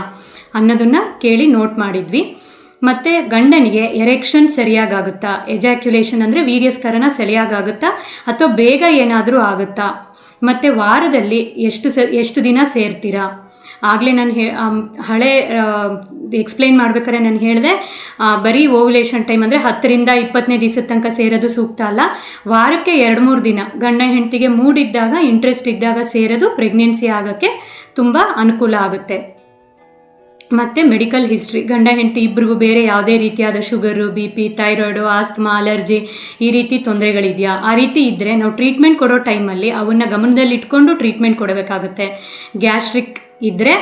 ಅನ್ನೋದನ್ನು ಕೇಳಿ ನೋಟ್ ಮಾಡಿದ್ವಿ. ಮತ್ತು ಗಂಡನಿಗೆ ಎರೆಕ್ಷನ್ ಸರಿಯಾಗುತ್ತಾ, ಎಜಾಕ್ಯುಲೇಷನ್ ಅಂದರೆ ವೀರ್ಯಸ್ಖಲನ ಸರಿಯಾಗುತ್ತಾ ಅಥವಾ ಬೇಗ ಏನಾದರೂ ಆಗುತ್ತಾ, ಮತ್ತು ವಾರದಲ್ಲಿ ಎಷ್ಟು ದಿನ ಸೇರ್ತೀರಾ. ಆಗಲೇ ನಾನು ಹಳೆ ಎಕ್ಸ್ಪ್ಲೈನ್ ಮಾಡ್ಬೇಕಾದ್ರೆ ನಾನು ಹೇಳಿದೆ, ಬರೀ ಓವ್ಯುಲೇಷನ್ ಟೈಮ್ ಅಂದರೆ 10ರಿಂದ 20ನೇ ದಿವಸದ ತನಕ ಸೇರೋದು ಸೂಕ್ತ ಅಲ್ಲ. ವಾರಕ್ಕೆ 2-3 ದಿನ ಗಂಡ ಹೆಂಡತಿಗೆ ಮೂಡಿದ್ದಾಗ, ಇಂಟ್ರೆಸ್ಟ್ ಇದ್ದಾಗ ಸೇರೋದು ಪ್ರೆಗ್ನೆನ್ಸಿ ಆಗೋಕ್ಕೆ ತುಂಬ ಅನುಕೂಲ ಆಗುತ್ತೆ. ಮತ್ತು ಮೆಡಿಕಲ್ ಹಿಸ್ಟ್ರಿ, ಗಂಡ ಹೆಂಡತಿ ಇಬ್ಬರಿಗೂ ಬೇರೆ ಯಾವುದೇ ರೀತಿಯಾದ sugar, BP, thyroid, asthma, allergy ಈ ರೀತಿ ತೊಂದರೆಗಳಿದೆಯಾ. ಆ ರೀತಿ ಇದ್ದರೆ ನಾವು ಟ್ರೀಟ್ಮೆಂಟ್ ಕೊಡೋ ಟೈಮಲ್ಲಿ ಅವನ್ನ ಗಮನದಲ್ಲಿ ಇಟ್ಕೊಂಡು ಟ್ರೀಟ್ಮೆಂಟ್ ಕೊಡಬೇಕಾಗುತ್ತೆ. ಗ್ಯಾಸ್ಟ್ರಿಕ್ ಇದ್ದರೆ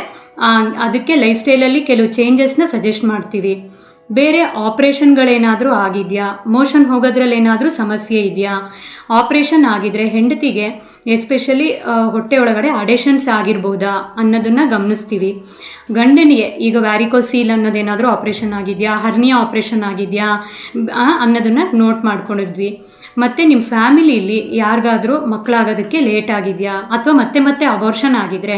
ಅದಕ್ಕೆ ಲೈಫ್ ಸ್ಟೈಲಲ್ಲಿ ಕೆಲವು ಚೇಂಜಸ್ನ ಸಜೆಸ್ಟ್ ಮಾಡ್ತೀವಿ. ಬೇರೆ ಆಪ್ರೇಷನ್ಗಳೇನಾದರೂ ಆಗಿದೆಯಾ, ಮೋಷನ್ ಹೋಗೋದ್ರಲ್ಲಿ ಏನಾದರೂ ಸಮಸ್ಯೆ ಇದೆಯಾ. ಆಪ್ರೇಷನ್ ಆಗಿದರೆ ಹೆಂಡತಿಗೆ ಎಸ್ಪೆಷಲಿ ಹೊಟ್ಟೆ ಒಳಗಡೆ ಅಡೇಷನ್ಸ್ ಆಗಿರ್ಬೋದಾ ಅನ್ನೋದನ್ನು ಗಮನಿಸ್ತೀವಿ. ಗಂಡನಿಗೆ ಈಗ ವ್ಯಾರಿಕೋಸೀಲ್ ಅನ್ನೋದೇನಾದರೂ ಆಪ್ರೇಷನ್ ಆಗಿದೆಯಾ, ಹರ್ನಿಯಾ ಆಪ್ರೇಷನ್ ಆಗಿದೆಯಾ ಅನ್ನೋದನ್ನು ನೋಟ್ ಮಾಡ್ಕೊಂಡಿದ್ವಿ. ಮತ್ತು ನಿಮ್ಮ ಫ್ಯಾಮಿಲಿಯಲ್ಲಿ ಯಾರಿಗಾದರೂ ಮಕ್ಕಳಾಗೋದಕ್ಕೆ ಲೇಟ್ ಆಗಿದೆಯಾ ಅಥವಾ ಮತ್ತೆ ಅಬಾರ್ಷನ್ ಆಗಿದರೆ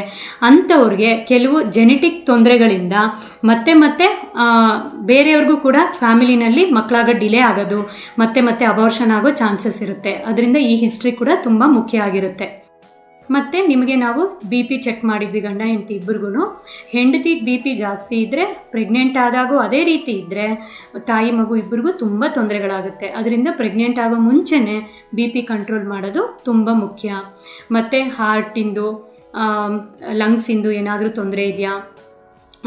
ಅಂಥವ್ರಿಗೆ ಕೆಲವು ಜೆನೆಟಿಕ್ ತೊಂದರೆಗಳಿಂದ ಮತ್ತೆ ಬೇರೆಯವ್ರಿಗೂ ಕೂಡ ಫ್ಯಾಮಿಲಿನಲ್ಲಿ ಮಕ್ಕಳಾಗೋ ಡಿಲೇ ಆಗೋದು, ಮತ್ತೆ ಅಬಾರ್ಷನ್ ಆಗೋ ಚಾನ್ಸಸ್ ಇರುತ್ತೆ. ಅದರಿಂದ ಈ ಹಿಸ್ಟ್ರಿ ಕೂಡ ತುಂಬ ಮುಖ್ಯ ಆಗಿರುತ್ತೆ. ಮತ್ತು ನಿಮಗೆ ನಾವು BP ಚೆಕ್ ಮಾಡಿದ್ವಿ ಗಂಡ ಹೆಂಡತಿ ಇಬ್ಬರಿಗೂ. ಹೆಂಡತಿಗೆ BP ಜಾಸ್ತಿ ಇದ್ದರೆ, ಪ್ರೆಗ್ನೆಂಟ್ ಆದಾಗೂ ಅದೇ ರೀತಿ ಇದ್ದರೆ ತಾಯಿ ಮಗು ಇಬ್ಬರಿಗೂ ತುಂಬ ತೊಂದರೆಗಳಾಗುತ್ತೆ. ಅದರಿಂದ ಪ್ರೆಗ್ನೆಂಟ್ ಆಗೋ ಮುಂಚೆನೇ BP ಕಂಟ್ರೋಲ್ ಮಾಡೋದು ತುಂಬ ಮುಖ್ಯ. ಮತ್ತು ಹಾರ್ಟಿಂದು, ಲಂಗ್ಸಿಂದು ಏನಾದರೂ ತೊಂದರೆ ಇದೆಯಾ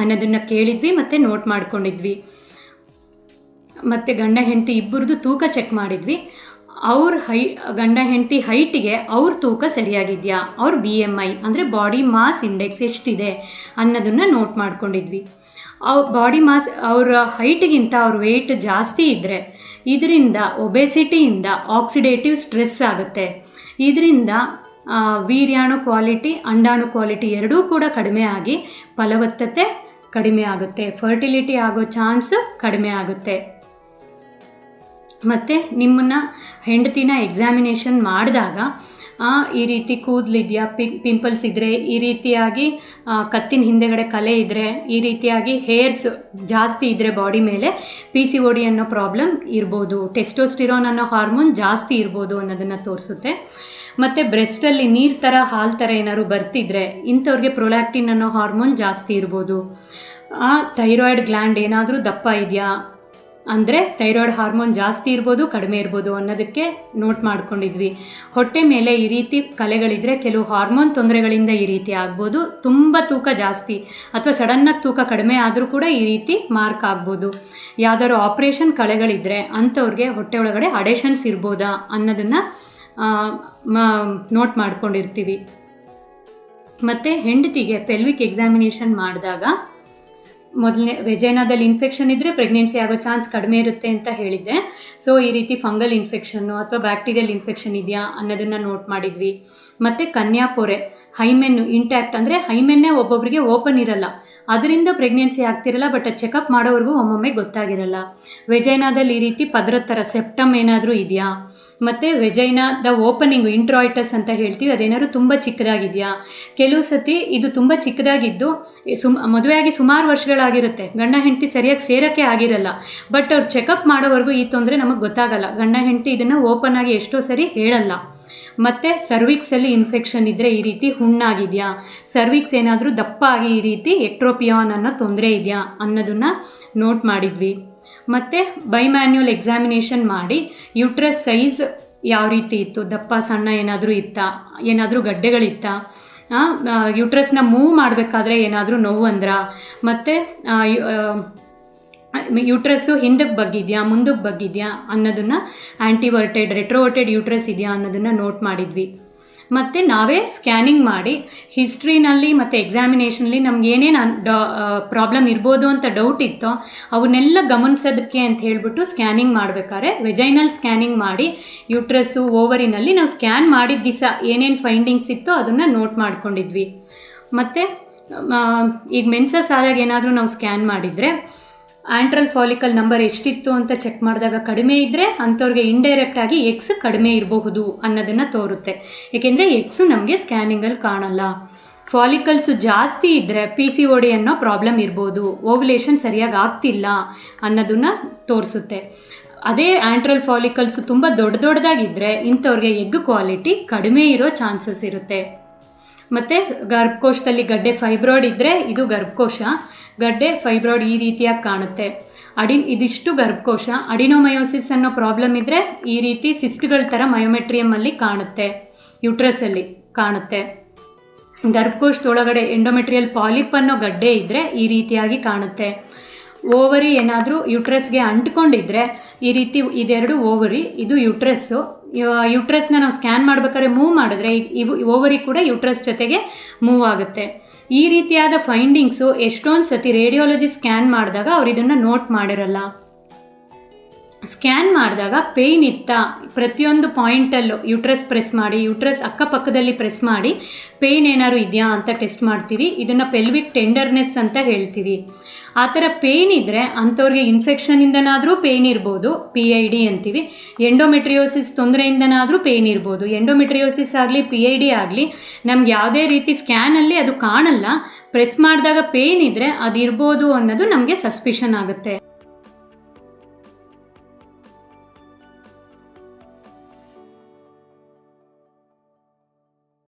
ಅನ್ನೋದನ್ನು ಕೇಳಿದ್ವಿ ಮತ್ತು ನೋಟ್ ಮಾಡ್ಕೊಂಡಿದ್ವಿ. ಮತ್ತು ಗಂಡ ಹೆಂಡತಿ ಇಬ್ಬರದು ತೂಕ ಚೆಕ್ ಮಾಡಿದ್ವಿ. ಅವ್ರ ಗಂಡ ಹೆಂಡತಿ ಹೈಟಿಗೆ ಅವ್ರ ತೂಕ ಸರಿಯಾಗಿದೆಯಾ, ಅವ್ರ BMI ಅಂದರೆ ಬಾಡಿ ಮಾಸ್ ಇಂಡೆಕ್ಸ್ ಎಷ್ಟಿದೆ ಅನ್ನೋದನ್ನು ನೋಟ್ ಮಾಡ್ಕೊಂಡಿದ್ವಿ. ಬಾಡಿ ಮಾಸ್ ಅವ್ರ ಹೈಟಿಗಿಂತ ಅವ್ರ ವೆಯ್ಟ್ ಜಾಸ್ತಿ ಇದ್ದರೆ ಇದರಿಂದ ಒಬೆಸಿಟಿಯಿಂದ ಆಕ್ಸಿಡೇಟಿವ್ ಸ್ಟ್ರೆಸ್ ಆಗುತ್ತೆ. ಇದರಿಂದ ವೀರ್ಯಾಣು ಕ್ವಾಲಿಟಿ, ಅಂಡಾಣು ಕ್ವಾಲಿಟಿ ಎರಡೂ ಕೂಡ ಕಡಿಮೆ ಆಗಿ ಫಲವತ್ತತೆ ಕಡಿಮೆ ಆಗುತ್ತೆ, ಫರ್ಟಿಲಿಟಿ ಆಗೋ ಚಾನ್ಸ್ ಕಡಿಮೆ ಆಗುತ್ತೆ. ಮತ್ತು ನಿಮ್ಮನ್ನು ಹೆಂಡತಿನ ಎಕ್ಸಾಮಿನೇಷನ್ ಮಾಡಿದಾಗ ಈ ರೀತಿ ಕೂದಲಿದೆಯಾ, ಪಿಂಪಲ್ಸ್ ಇದ್ದರೆ, ಈ ರೀತಿಯಾಗಿ ಕತ್ತಿನ ಹಿಂದೆಗಡೆ ಕಲೆ ಇದ್ದರೆ, ಈ ರೀತಿಯಾಗಿ ಹೇರ್ಸ್ ಜಾಸ್ತಿ ಇದ್ದರೆ ಬಾಡಿ ಮೇಲೆ PCOD ಅನ್ನೋ ಪ್ರಾಬ್ಲಮ್ ಇರ್ಬೋದು, ಟೆಸ್ಟೋಸ್ಟಿರೋನ್ ಅನ್ನೋ ಹಾರ್ಮೋನ್ ಜಾಸ್ತಿ ಇರ್ಬೋದು ಅನ್ನೋದನ್ನು ತೋರಿಸುತ್ತೆ. ಮತ್ತು ಬ್ರೆಸ್ಟಲ್ಲಿ ನೀರು ಥರ ಹಾಲು ಥರ ಏನಾದ್ರು ಬರ್ತಿದ್ರೆ ಇಂಥವ್ರಿಗೆ ಪ್ರೊಲ್ಯಾಕ್ಟಿನ್ ಅನ್ನೋ ಹಾರ್ಮೋನ್ ಜಾಸ್ತಿ ಇರ್ಬೋದು. ಥೈರಾಯ್ಡ್ ಗ್ಲ್ಯಾಂಡ್ ಏನಾದರೂ ದಪ್ಪ ಇದೆಯಾ ಅಂದರೆ ಥೈರಾಯ್ಡ್ ಹಾರ್ಮೋನ್ ಜಾಸ್ತಿ ಇರ್ಬೋದು, ಕಡಿಮೆ ಇರ್ಬೋದು ಅನ್ನೋದಕ್ಕೆ ನೋಟ್ ಮಾಡ್ಕೊಂಡಿದ್ವಿ. ಹೊಟ್ಟೆ ಮೇಲೆ ಈ ರೀತಿ ಕಲೆಗಳಿದ್ದರೆ ಕೆಲವು ಹಾರ್ಮೋನ್ ತೊಂದರೆಗಳಿಂದ ಈ ರೀತಿ ಆಗ್ಬೋದು. ತುಂಬ ತೂಕ ಜಾಸ್ತಿ ಅಥವಾ ಸಡನ್ನಾಗಿ ತೂಕ ಕಡಿಮೆ ಆದರೂ ಕೂಡ ಈ ರೀತಿ ಮಾರ್ಕ್ ಆಗ್ಬೋದು. ಯಾವ್ದಾದ್ರು ಆಪ್ರೇಷನ್ ಕಲೆಗಳಿದ್ದರೆ ಅಂಥವ್ರಿಗೆ ಹೊಟ್ಟೆ ಒಳಗಡೆ ಅಡೇಷನ್ಸ್ ಇರ್ಬೋದಾ ಅನ್ನೋದನ್ನು ನೋಟ್ ಮಾಡ್ಕೊಂಡಿರ್ತೀವಿ. ಮತ್ತು ಹೆಂಡತಿಗೆ ಪೆಲ್ವಿಕ್ ಎಕ್ಸಾಮಿನೇಷನ್ ಮಾಡಿದಾಗ ಮೊದಲನೇ ವೆಜೈನಾದಲ್ಲಿ ಇನ್ಫೆಕ್ಷನ್ ಇದ್ದರೆ ಪ್ರೆಗ್ನೆನ್ಸಿ ಆಗೋ ಚಾನ್ಸ್ ಕಡಿಮೆ ಇರುತ್ತೆ ಅಂತ ಹೇಳಿದ್ದೆ. ಸೊ ಈ ರೀತಿ ಫಂಗಲ್ ಇನ್ಫೆಕ್ಷನ್ನು ಅಥವಾ ಬ್ಯಾಕ್ಟೀರಿಯಲ್ ಇನ್ಫೆಕ್ಷನ್ ಇದೆಯಾ ಅನ್ನೋದನ್ನು ನೋಟ್ ಮಾಡಿದ್ವಿ. ಮತ್ತು ಕನ್ಯಾಪೊರೆ ಹೈಮೆನ್ನು ಇಂಟ್ಯಾಕ್ಟ್ ಅಂದರೆ ಹೈಮೆನ್ನೇ ಒಬ್ಬೊಬ್ಬರಿಗೆ ಓಪನ್ ಇರಲ್ಲ, ಅದರಿಂದ ಪ್ರೆಗ್ನೆನ್ಸಿ ಆಗ್ತಿರಲ್ಲ, ಬಟ್ ಅದು ಚೆಕಪ್ ಮಾಡೋವರೆಗೂ ಒಮ್ಮೊಮ್ಮೆ ಗೊತ್ತಾಗಿರಲ್ಲ. ವೆಜೈನಾದಲ್ಲಿ ಈ ರೀತಿ ಪದರದ ಥರ ಸೆಪ್ಟಮ್ ಏನಾದರೂ ಇದೆಯಾ, ಮತ್ತು ವೆಜೈನಾದ ಓಪನಿಂಗು ಇಂಟ್ರಾಯ್ಟಸ್ ಅಂತ ಹೇಳ್ತೀವಿ, ಅದೇನಾದ್ರು ತುಂಬ ಚಿಕ್ಕದಾಗಿದೆಯಾ. ಕೆಲವು ಸತಿ ಇದು ತುಂಬ ಚಿಕ್ಕದಾಗಿದ್ದು ಮದುವೆಯಾಗಿ ಸುಮಾರು ವರ್ಷಗಳಾಗಿರುತ್ತೆ, ಗಂಡ ಹೆಂಡತಿ ಸರಿಯಾಗಿ ಸೇರೋಕ್ಕೆ ಆಗಿರಲ್ಲ, ಬಟ್ ಅವ್ರು ಚೆಕಪ್ ಮಾಡೋವರೆಗೂ ಈ ತೊಂದರೆ ನಮಗೆ ಗೊತ್ತಾಗಲ್ಲ. ಗಂಡ ಹೆಂಡತಿ ಇದನ್ನು ಓಪನ್ ಆಗಿ ಎಷ್ಟೋ ಸರಿ ಹೇಳಲ್ಲ. ಮತ್ತು ಸರ್ವಿಕ್ಸಲ್ಲಿ ಇನ್ಫೆಕ್ಷನ್ ಇದ್ದರೆ ಈ ರೀತಿ ಹುಣ್ಣಾಗಿದೆಯಾ, ಸರ್ವಿಕ್ಸ್ ಏನಾದರೂ ದಪ್ಪ ಆಗಿ ಈ ರೀತಿ ಎಕ್ಟ್ರೋಪಿಯಾನ್ ಅನ್ನೋ ತೊಂದರೆ ಇದೆಯಾ ಅನ್ನೋದನ್ನು ನೋಟ್ ಮಾಡಿದ್ವಿ. ಮತ್ತು ಬೈಮ್ಯಾನ್ಯುಯಲ್ ಎಕ್ಸಾಮಿನೇಷನ್ ಮಾಡಿ ಯೂಟ್ರಸ್ ಸೈಜ್ ಯಾವ ರೀತಿ ಇತ್ತು, ದಪ್ಪ ಸಣ್ಣ ಏನಾದರೂ ಇತ್ತಾ, ಏನಾದರೂ ಗಡ್ಡೆಗಳಿತ್ತಾ, ಯೂಟ್ರಸ್ನ ಮೂವ್ ಮಾಡಬೇಕಾದ್ರೆ ಏನಾದರೂ ನೋವು ಅಂದ್ರ, ಮತ್ತು ಯೂಟ್ರಸ್ಸು ಹಿಂದಕ್ಕೆ ಬಗ್ಗಿದೆಯಾ ಮುಂದಕ್ಕೆ ಬಗ್ಗಿದೆಯಾ ಅನ್ನೋದನ್ನು, ಆ್ಯಂಟಿವರ್ಟೆಡ್ ರೆಟ್ರೋವರ್ಟೆಡ್ ಯೂಟ್ರಸ್ ಇದೆಯಾ ಅನ್ನೋದನ್ನು ನೋಟ್ ಮಾಡಿದ್ವಿ. ಮತ್ತು ನಾವೇ ಸ್ಕ್ಯಾನಿಂಗ್ ಮಾಡಿ ಹಿಸ್ಟ್ರಿನಲ್ಲಿ ಮತ್ತು ಎಕ್ಸಾಮಿನೇಷನಲ್ಲಿ ನಮ್ಗೆ ಏನೇನು ಪ್ರಾಬ್ಲಮ್ ಇರ್ಬೋದು ಅಂತ ಡೌಟ್ ಇತ್ತೋ ಅವನ್ನೆಲ್ಲ ಗಮನಿಸೋದಕ್ಕೆ ಅಂತ ಹೇಳ್ಬಿಟ್ಟು ಸ್ಕ್ಯಾನಿಂಗ್ ಮಾಡಬೇಕಾದ್ರೆ ವೆಜೈನಲ್ ಸ್ಕ್ಯಾನಿಂಗ್ ಮಾಡಿ ಯೂಟ್ರಸ್ಸು ಓವರಿನಲ್ಲಿ ನಾವು ಸ್ಕ್ಯಾನ್ ಮಾಡಿದ ದಿವಸ ಏನೇನು ಫೈಂಡಿಂಗ್ಸ್ ಇತ್ತೋ ಅದನ್ನು ನೋಟ್ ಮಾಡ್ಕೊಂಡಿದ್ವಿ. ಮತ್ತು ಈಗ ಮೆನ್ಸಸ್ ಆದಾಗ ಏನಾದರೂ ನಾವು ಸ್ಕ್ಯಾನ್ ಮಾಡಿದರೆ ಆ್ಯಂಟ್ರಲ್ ಫಾಲಿಕಲ್ ನಂಬರ್ ಎಷ್ಟಿತ್ತು ಅಂತ ಚೆಕ್ ಮಾಡಿದಾಗ ಕಡಿಮೆ ಇದ್ದರೆ ಅಂಥವ್ರಿಗೆ ಇಂಡೈರೆಕ್ಟಾಗಿ ಎಕ್ಸ್ ಕಡಿಮೆ ಇರಬಹುದು ಅನ್ನೋದನ್ನು ತೋರುತ್ತೆ. ಏಕೆಂದರೆ ಎಕ್ಸು ನಮಗೆ ಸ್ಕ್ಯಾನಿಂಗಲ್ಲಿ ಕಾಣಲ್ಲ. ಫಾಲಿಕಲ್ಸು ಜಾಸ್ತಿ ಇದ್ದರೆ PCOD ಅನ್ನೋ ಪ್ರಾಬ್ಲಮ್ ಇರ್ಬೋದು, ಓವ್ಯುಲೇಷನ್ ಸರಿಯಾಗಿ ಆಗ್ತಿಲ್ಲ ಅನ್ನೋದನ್ನು ತೋರಿಸುತ್ತೆ. ಅದೇ ಆ್ಯಂಟ್ರಲ್ ಫಾಲಿಕಲ್ಸು ತುಂಬ ದೊಡ್ಡದಾಗಿದ್ದರೆ ಇಂಥವ್ರಿಗೆ ಎಗ್ ಕ್ವಾಲಿಟಿ ಕಡಿಮೆ ಇರೋ ಚಾನ್ಸಸ್ ಇರುತ್ತೆ. ಮತ್ತು ಗರ್ಭಕೋಶದಲ್ಲಿ ಗಡ್ಡೆ ಫೈಬ್ರಾಯ್ಡ್ ಇದ್ದರೆ ಇದು ಗರ್ಭಕೋಶ, ಗಡ್ಡೆ ಫೈಬ್ರಾಯ್ಡ್ ಈ ರೀತಿಯಾಗಿ ಕಾಣುತ್ತೆ. ಇದಿಷ್ಟು ಗರ್ಭಕೋಶ. ಅಡಿನೋಮಯೋಸಿಸ್ ಅನ್ನೋ ಪ್ರಾಬ್ಲಮ್ ಇದ್ದರೆ ಈ ರೀತಿ ಸಿಸ್ಟ್ಗಳ ಥರ ಮಯೋಮೆಟ್ರಿಯಮಲ್ಲಿ ಕಾಣುತ್ತೆ, ಯೂಟ್ರಸಲ್ಲಿ ಕಾಣುತ್ತೆ. ಗರ್ಭಕೋಶದೊಳಗಡೆ ಎಂಡೋಮೆಟ್ರಿಯಲ್ ಪಾಲಿಪ್ ಅನ್ನೋ ಗಡ್ಡೆ ಇದ್ದರೆ ಈ ರೀತಿಯಾಗಿ ಕಾಣುತ್ತೆ. ಓವರಿ ಏನಾದರೂ ಯೂಟ್ರಸ್ಗೆ ಅಂಟ್ಕೊಂಡಿದ್ರೆ ಈ ರೀತಿ, ಇದೆರಡು ಓವರಿ, ಇದು ಯೂಟ್ರಸ್ಸು. ಯೂಟ್ರಸ್ನ ನಾವು ಸ್ಕ್ಯಾನ್ ಮಾಡ್ಬೇಕಾದ್ರೆ ಮೂವ್ ಮಾಡಿದ್ರೆ ಇವು ಓವರಿ ಕೂಡ ಯೂಟ್ರಸ್ ಜೊತೆಗೆ ಮೂವ್ ಆಗುತ್ತೆ. ಈ ರೀತಿಯಾದ ಫೈಂಡಿಂಗ್ಸು ಎಷ್ಟೊಂದು ಸತಿ ರೇಡಿಯಾಲಜಿ ಸ್ಕ್ಯಾನ್ ಮಾಡಿದಾಗ ಅವ್ರು ಇದನ್ನು ನೋಟ್ ಮಾಡಿರಲ್ಲ. ಸ್ಕ್ಯಾನ್ ಮಾಡಿದಾಗ ಪೇಯ್ನ್ ಇತ್ತಾ, ಪ್ರತಿಯೊಂದು ಪಾಯಿಂಟಲ್ಲೂ ಯೂಟ್ರಸ್ ಪ್ರೆಸ್ ಮಾಡಿ, ಯೂಟ್ರಸ್ ಅಕ್ಕಪಕ್ಕದಲ್ಲಿ ಪ್ರೆಸ್ ಮಾಡಿ ಪೇಯ್ನ್ ಏನಾದ್ರು ಇದೆಯಾ ಅಂತ ಟೆಸ್ಟ್ ಮಾಡ್ತೀವಿ. ಇದನ್ನು ಪೆಲ್ವಿಕ್ ಟೆಂಡರ್ನೆಸ್ ಅಂತ ಹೇಳ್ತೀವಿ. ಆ ಥರ ಪೇಯ್ನ್ ಇದ್ದರೆ ಅಂಥವ್ರಿಗೆ ಇನ್ಫೆಕ್ಷನಿಂದನಾದರೂ ಪೇಯ್ನ್ ಇರ್ಬೋದು, PID ಅಂತೀವಿ. ಎಂಡೋಮೆಟ್ರಿಯೋಸಿಸ್ ತೊಂದರೆಯಿಂದನಾದರೂ ಪೇಯ್ನ್ ಇರ್ಬೋದು. ಎಂಡೋಮೆಟ್ರಿಯೋಸಿಸ್ ಆಗಲಿ PID ಆಗಲಿ ನಮ್ಗೆ ಯಾವುದೇ ರೀತಿ ಸ್ಕ್ಯಾನಲ್ಲಿ ಅದು ಕಾಣಲ್ಲ, ಪ್ರೆಸ್ ಮಾಡಿದಾಗ ಪೇಯ್ನ್ ಇದ್ದರೆ ಅದಿರ್ಬೋದು ಅನ್ನೋದು ನಮಗೆ ಸಸ್ಪಿಷನ್ ಆಗುತ್ತೆ.